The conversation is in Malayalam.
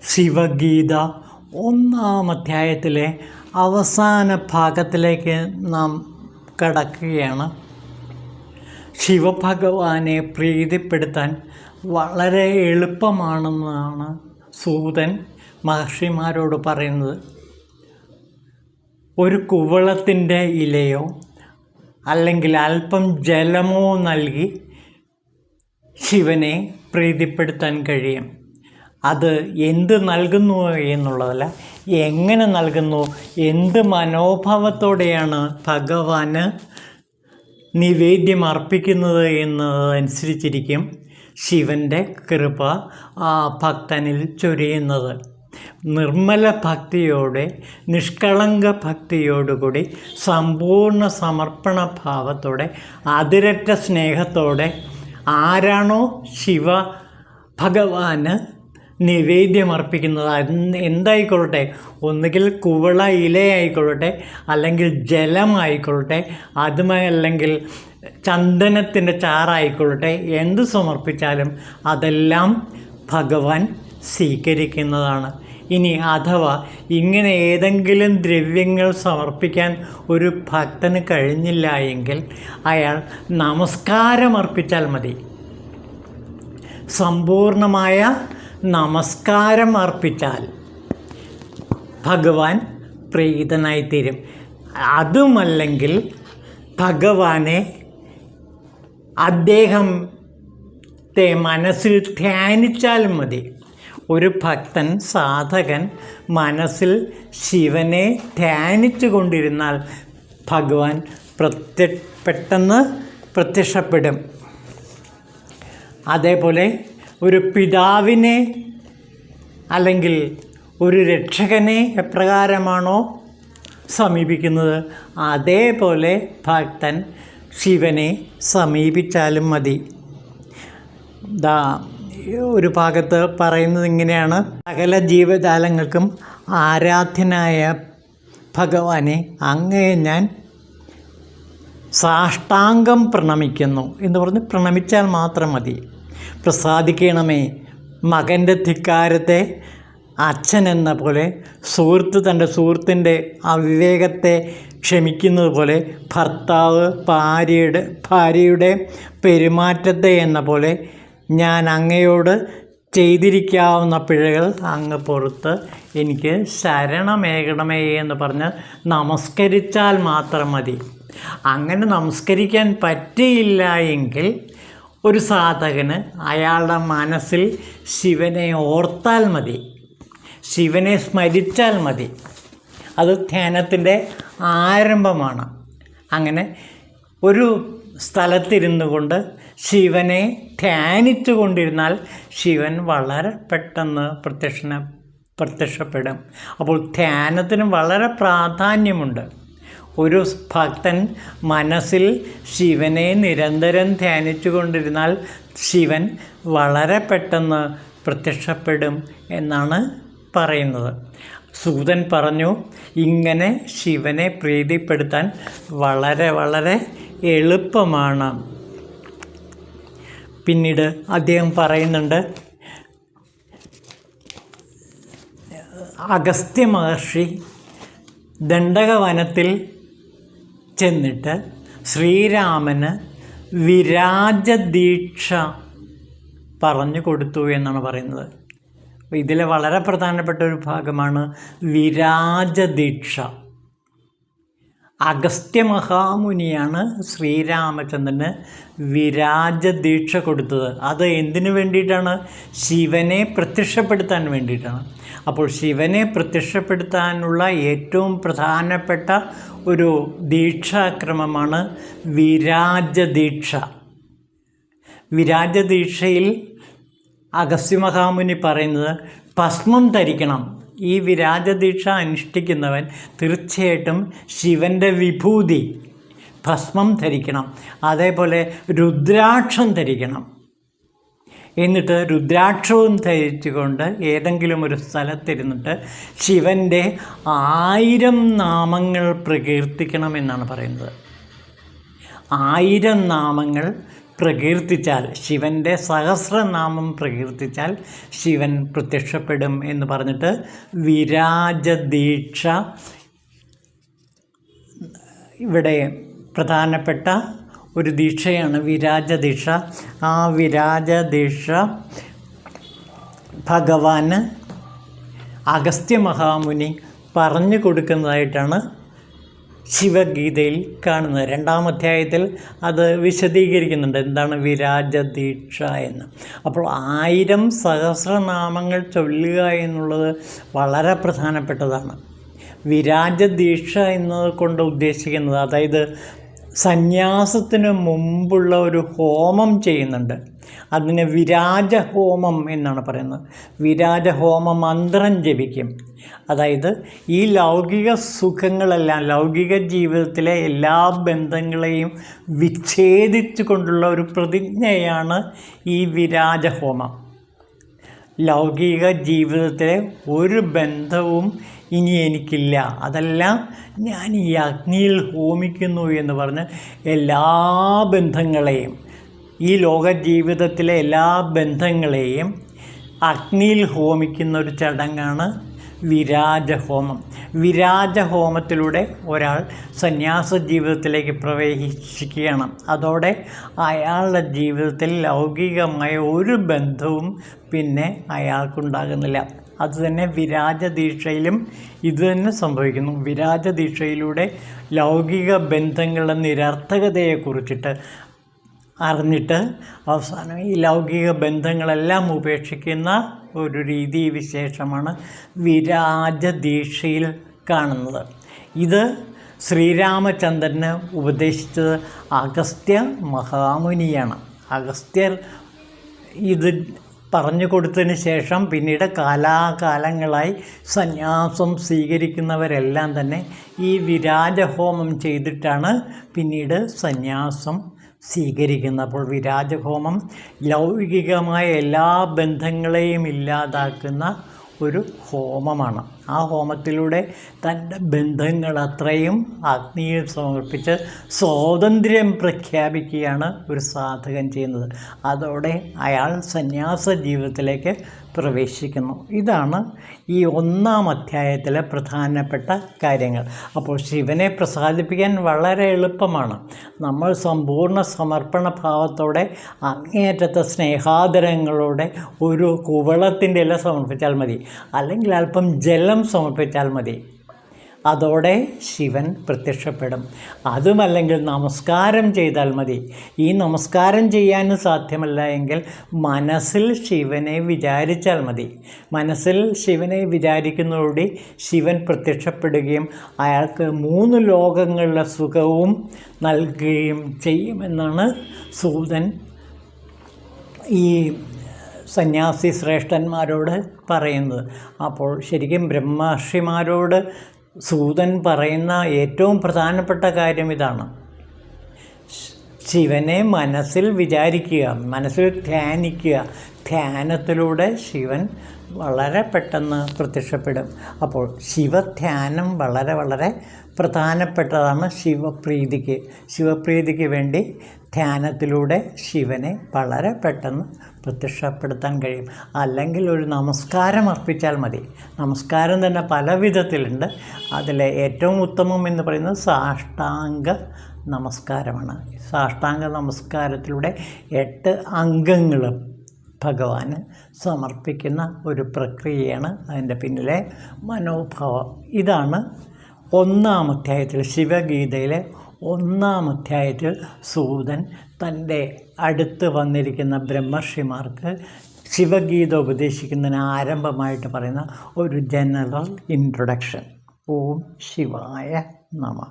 ശിവഗീത 1-ാം അധ്യായത്തിലെ അവസാന ഭാഗത്തിലേക്ക് നാം കടക്കുകയാണ്. ശിവഭഗവാനെ പ്രീതിപ്പെടുത്താൻ വളരെ എളുപ്പമാണെന്നാണ് സൂതൻ മഹർഷിമാരോട് പറയുന്നത്. ഒരു കുവളത്തിൻ്റെ ഇലയോ അല്ലെങ്കിൽ അല്പം ജലമോ നൽകി ശിവനെ പ്രീതിപ്പെടുത്താൻ കഴിയും. അത് എന്ത് നൽകുന്നു എന്നുള്ളതല്ല, എങ്ങനെ നൽകുന്നു, എന്ത് മനോഭാവത്തോടെയാണ് ഭഗവാന് നിവേദ്യം അർപ്പിക്കുന്നത് എന്നതനുസരിച്ചിരിക്കും ശിവൻ്റെ കൃപ ആ ഭക്തനിൽ ചൊരിയുന്നത്. നിർമ്മല ഭക്തിയോടെ, നിഷ്കളങ്ക ഭക്തിയോടുകൂടി, സമ്പൂർണ്ണ സമർപ്പണ ഭാവത്തോടെ, അതിരറ്റ സ്നേഹത്തോടെ ആരാണോ ശിവ ഭഗവാന് നിവേദ്യം അർപ്പിക്കുന്നത്, എന്തായിക്കൊള്ളട്ടെ, ഒന്നുകിൽ കുവള ഇലയായിക്കൊള്ളട്ടെ, അല്ലെങ്കിൽ ജലമായിക്കൊള്ളട്ടെ, അതുമല്ലെങ്കിൽ ചന്ദനത്തിൻ്റെ ചാറായിക്കൊള്ളട്ടെ, എന്ത് സമർപ്പിച്ചാലും അതെല്ലാം ഭഗവാൻ സ്വീകരിക്കുന്നതാണ്. ഇനി അഥവാ ഇങ്ങനെ ഏതെങ്കിലും ദ്രവ്യങ്ങൾ സമർപ്പിക്കാൻ ഒരു ഭക്തന് കഴിഞ്ഞില്ല എങ്കിൽ അയാൾ നമസ്കാരം അർപ്പിച്ചാൽ മതി. സമ്പൂർണമായ നമസ്കാരം അർപ്പിച്ചാൽ ഭഗവാൻ പ്രീതനായിത്തീരും. അതുമല്ലെങ്കിൽ ഭഗവാനെ അദ്ദേഹത്തെ മനസ്സിൽ ധ്യാനിച്ചാൽ മതി. ഒരു ഭക്തൻ, സാധകൻ മനസ്സിൽ ശിവനെ ധ്യാനിച്ചു കൊണ്ടിരുന്നാൽ ഭഗവാൻ പെട്ടെന്ന് പ്രത്യക്ഷപ്പെടും. അതേപോലെ ഒരു പിതാവിനെ അല്ലെങ്കിൽ ഒരു രക്ഷകനെ എപ്രകാരമാണോ സമീപിക്കുന്നത്, അതേപോലെ ഭക്തൻ ശിവനെ സമീപിച്ചാലും മതി. ഒരു ഭാഗത്ത് പറയുന്നത് ഇങ്ങനെയാണ്: സകല ജീവജാലങ്ങൾക്കും ആരാധ്യനായ ഭഗവാനെ അങ്ങയെ ഞാൻ സാഷ്ടാംഗം പ്രണമിക്കുന്നു എന്ന് പറഞ്ഞ് പ്രണമിച്ചാൽ മാത്രം മതി. പ്രസാദിക്കണമേ. മകൻ്റെ ധിക്കാരത്തെ അച്ഛൻ എന്ന പോലെ, സുഹൃത്ത് തൻ്റെ സുഹൃത്തിൻ്റെ അവിവേകത്തെ ക്ഷമിക്കുന്നത് പോലെ, ഭർത്താവ് ഭാര്യയുടെ പെരുമാറ്റത്തെ എന്ന പോലെ ഞാൻ അങ്ങയോട് ചെയ്തിരിക്കാവുന്ന പിഴകൾ അങ്ങ് പുറത്ത് എനിക്ക് ശരണമേകണമേ എന്ന് പറഞ്ഞ് നമസ്കരിച്ചാൽ മാത്രം മതി. അങ്ങനെ നമസ്കരിക്കാൻ പറ്റിയില്ല എങ്കിൽ ഒരു സാധകന് അയാളുടെ മനസ്സിൽ ശിവനെ ഓർത്താൽ മതി, ശിവനെ സ്മരിച്ചാൽ മതി. അത് ധ്യാനത്തിൻ്റെ ആരംഭമാണ്. അങ്ങനെ ഒരു സ്ഥലത്തിരുന്നു കൊണ്ട് ശിവനെ ധ്യാനിച്ചു കൊണ്ടിരുന്നാൽ ശിവൻ വളരെ പെട്ടെന്ന് പ്രത്യക്ഷപ്പെടും. അപ്പോൾ ധ്യാനത്തിന് വളരെ പ്രാധാന്യമുണ്ട്. ഒരു ഭക്തൻ മനസ്സിൽ ശിവനെ നിരന്തരം ധ്യാനിച്ചു കൊണ്ടിരുന്നാൽ ശിവൻ വളരെ പെട്ടെന്ന് പ്രത്യക്ഷപ്പെടും എന്നാണ് പറയുന്നത്. സൂതൻ പറഞ്ഞു, ഇങ്ങനെ ശിവനെ പ്രീതിപ്പെടുത്താൻ വളരെ വളരെ എളുപ്പമാണ്. പിന്നീട് അദ്ദേഹം പറയുന്നുണ്ട്, അഗസ്ത്യ മഹർഷി ദണ്ഡകവനത്തിൽ ചെന്നിട്ട് ശ്രീരാമന് വിരാജദീക്ഷ പറഞ്ഞു കൊടുത്തു എന്നാണ് പറയുന്നത്. ഇതിലെ വളരെ പ്രധാനപ്പെട്ട ഒരു ഭാഗമാണ് വിരാജദീക്ഷ. അഗസ്ത്യ മഹാമുനിയാണ് ശ്രീരാമചന്ദ്രന് വിരാജദീക്ഷ കൊടുത്തത്. അത് എന്തിനു വേണ്ടിയിട്ടാണ്? ശിവനെ പ്രത്യക്ഷപ്പെടുത്താൻ വേണ്ടിയിട്ടാണ്. അപ്പോൾ ശിവനെ പ്രത്യക്ഷപ്പെടുത്താനുള്ള ഏറ്റവും പ്രധാനപ്പെട്ട ഒരു ദീക്ഷാക്രമമാണ് വിരാജദീക്ഷ. വിരാജദീക്ഷയിൽ അഗസ്ത്യ മഹാമുനി പറയുന്നത് ഭസ്മം ധരിക്കണം. ഈ വിരാജദീക്ഷ അനുഷ്ഠിക്കുന്നവൻ തീർച്ചയായിട്ടും ശിവൻ്റെ വിഭൂതി ഭസ്മം ധരിക്കണം. അതേപോലെ രുദ്രാക്ഷം ധരിക്കണം. എന്നിട്ട് രുദ്രാക്ഷവും ധരിച്ചുകൊണ്ട് ഏതെങ്കിലും ഒരു സ്ഥലത്തിരുന്നിട്ട് ശിവൻ്റെ 1000 നാമങ്ങൾ പ്രകീർത്തിക്കണമെന്നാണ് പറയുന്നത്. 1000 നാമങ്ങൾ പ്രകീർത്തിച്ചാൽ, ശിവൻ്റെ സഹസ്രനാമം പ്രകീർത്തിച്ചാൽ ശിവൻ പ്രത്യക്ഷപ്പെടും എന്ന് പറഞ്ഞിട്ട് വിരാജദീക്ഷ ഇവിടെ പ്രധാനപ്പെട്ട ഒരു ദീക്ഷയാണ് വിരാജദീക്ഷ. ആ വിരാജദീക്ഷ ഭഗവാന് അഗസ്ത്യ മഹാമുനി പറഞ്ഞു കൊടുക്കുന്നതായിട്ടാണ് ശിവഗീതയിൽ കാണുന്നത്. 2-ാം അധ്യായത്തിൽ അത് വിശദീകരിക്കുന്നുണ്ട്, എന്താണ് വിരാജദീക്ഷ എന്ന്. അപ്പോൾ 1000 സഹസ്രനാമങ്ങൾ ചൊല്ലുക എന്നുള്ളത് വളരെ പ്രധാനപ്പെട്ടതാണ്. വിരാജദീക്ഷ എന്നത് കൊണ്ട് ഉദ്ദേശിക്കുന്നത്, അതായത് സന്യാസത്തിന് മുമ്പുള്ള ഒരു ഹോമം ചെയ്യുന്നുണ്ട്. അതിന് വിരാജഹോമം എന്നാണ് പറയുന്നത്. വിരാജഹോമ മന്ത്രം ജപിക്കും. അതായത് ഈ ലൗകിക സുഖങ്ങളെല്ലാം, ലൗകിക ജീവിതത്തിലെ എല്ലാ ബന്ധങ്ങളെയും വിച്ഛേദിച്ചു കൊണ്ടുള്ള ഒരു പ്രതിജ്ഞയാണ് ഈ വിരാജഹോമം. ലൗകിക ജീവിതത്തിലെ ഒരു ബന്ധവും ഇനി എനിക്കില്ല, അതെല്ലാം ഞാൻ ഈ അഗ്നിയിൽ ഹോമിക്കുന്നു എന്ന് പറഞ്ഞ് എല്ലാ ബന്ധങ്ങളെയും, ഈ ലോക ജീവിതത്തിലെ എല്ലാ ബന്ധങ്ങളെയും അഗ്നിയിൽ ഹോമിക്കുന്ന ഒരു ചടങ്ങാണ് വിരാജഹോമം. വിരാജഹോമത്തിലൂടെ ഒരാൾ സന്യാസ ജീവിതത്തിലേക്ക് പ്രവേശിക്കുകയാണ്. അതോടെ അയാളുടെ ജീവിതത്തിൽ ലൗകികമായ ഒരു ബന്ധവും പിന്നെ അയാൾക്കുണ്ടാകുന്നില്ല. അതുതന്നെ വിരാജദീക്ഷയിലും ഇതുതന്നെ സംഭവിക്കുന്നു. വിരാജദീക്ഷയിലൂടെ ലൗകിക ബന്ധങ്ങളുടെ നിരർത്ഥകതയെക്കുറിച്ചിട്ട് അറിഞ്ഞിട്ട് അവസാനം ഈ ലൗകിക ബന്ധങ്ങളെല്ലാം ഉപേക്ഷിക്കുന്ന ഒരു രീതി വിശേഷമാണ് വിരാജദീക്ഷയിൽ കാണുന്നത്. ഇത് ശ്രീരാമചന്ദ്രന് ഉപദേശിച്ചത് അഗസ്ത്യ മഹാമുനിയാണ്. അഗസ്ത്യർ ഇത് പറഞ്ഞു കൊടുത്തതിന് ശേഷം പിന്നീട് കാലാകാലങ്ങളായി സന്യാസം സ്വീകരിക്കുന്നവരെല്ലാം തന്നെ ഈ വിരാജഹോമം ചെയ്തിട്ടാണ് പിന്നീട് സന്യാസം സ്വീകരിക്കുന്നത്. അപ്പോൾ വിരാജഹോമം ലൗകികമായ എല്ലാ ബന്ധങ്ങളെയും ഇല്ലാതാക്കുന്ന ഒരു ഹോമമാണ്. ആ ഹോമത്തിലൂടെ തൻ്റെ ബന്ധങ്ങൾ അത്രയും അഗ്നിയിൽ സമർപ്പിച്ച് സ്വാതന്ത്ര്യം പ്രഖ്യാപിക്കുകയാണ് ഒരു സാധകൻ ചെയ്യുന്നത്. അതോടെ അയാൾ സന്യാസ ജീവിതത്തിലേക്ക് പ്രവേശിക്കുന്നു. ഇതാണ് ഈ 1-ാം അധ്യായത്തിലെ പ്രധാനപ്പെട്ട കാര്യങ്ങൾ. അപ്പോൾ ശിവനെ പ്രസാദിപ്പിക്കാൻ വളരെ എളുപ്പമാണ്. നമ്മൾ സമ്പൂർണ്ണ സമർപ്പണ ഭാവത്തോടെ അങ്ങേയറ്റത്തെ സ്നേഹാദരങ്ങളോടെ ഒരു കുവളത്തിൻ്റെ ഇല സമർപ്പിച്ചാൽ മതി, അല്ലെങ്കിൽ അല്പം ജലം സമർപ്പിച്ചാൽ മതി. അതോടെ ശിവൻ പ്രത്യക്ഷപ്പെടും. അതുമല്ലെങ്കിൽ നമസ്കാരം ചെയ്താൽ മതി. ഈ നമസ്കാരം ചെയ്യാനും സാധ്യമല്ല എങ്കിൽ മനസ്സിൽ ശിവനെ വിചാരിച്ചാൽ മതി. മനസ്സിൽ ശിവനെ വിചാരിക്കുന്നതോടെ ശിവൻ പ്രത്യക്ഷപ്പെടുകയും അയാൾക്ക് 3 ലോകങ്ങളിലെ സുഖവും നൽകുകയും ചെയ്യുമെന്നാണ് സൂതൻ ഈ സന്യാസി ശ്രേഷ്ഠന്മാരോട് പറയുന്നത്. അപ്പോൾ ശരിക്കും ബ്രഹ്മർഷിമാരോട് സൂതൻ പറയുന്ന ഏറ്റവും പ്രധാനപ്പെട്ട കാര്യം ഇതാണ്: ശിവനെ മനസ്സിൽ വിചാരിക്കുക, മനസ്സിൽ ധ്യാനിക്കുക. ധ്യാനത്തിലൂടെ ശിവൻ വളരെ പെട്ടെന്ന് പ്രത്യക്ഷപ്പെടും. അപ്പോൾ ശിവധ്യാനം വളരെ വളരെ പ്രധാനപ്പെട്ടതാണ് ശിവപ്രീതിക്ക്. ശിവപ്രീതിക്ക് വേണ്ടി ധ്യാനത്തിലൂടെ ശിവനെ വളരെ പെട്ടെന്ന് പ്രത്യക്ഷപ്പെടുത്താൻ കഴിയും. അല്ലെങ്കിൽ ഒരു നമസ്കാരം അർപ്പിച്ചാൽ മതി. നമസ്കാരം തന്നെ പല വിധത്തിലുണ്ട്. അതിലെ ഏറ്റവും ഉത്തമം എന്ന് പറയുന്നത് സാഷ്ടാംഗ നമസ്കാരമാണ്. സാഷ്ടാംഗ നമസ്കാരത്തിലൂടെ 8 അംഗങ്ങളും ഭഗവാന് സമർപ്പിക്കുന്ന ഒരു പ്രക്രിയയാണ് അതിൻ്റെ പിന്നിലെ മനോഭാവം. ഇതാണ് 1-ാം അധ്യായത്തിൽ, ശിവഗീതയിലെ 1-ാം അധ്യായത്തിൽ സൂതൻ തൻ്റെ അടുത്ത് വന്നിരിക്കുന്ന ബ്രഹ്മർഷിമാർക്ക് ശിവഗീത ഉപദേശിക്കുന്നതിന് ആരംഭമായിട്ട് പറയുന്ന ഒരു ജനറൽ ഇൻട്രൊഡക്ഷൻ. ഓം ശിവായ നമഃ.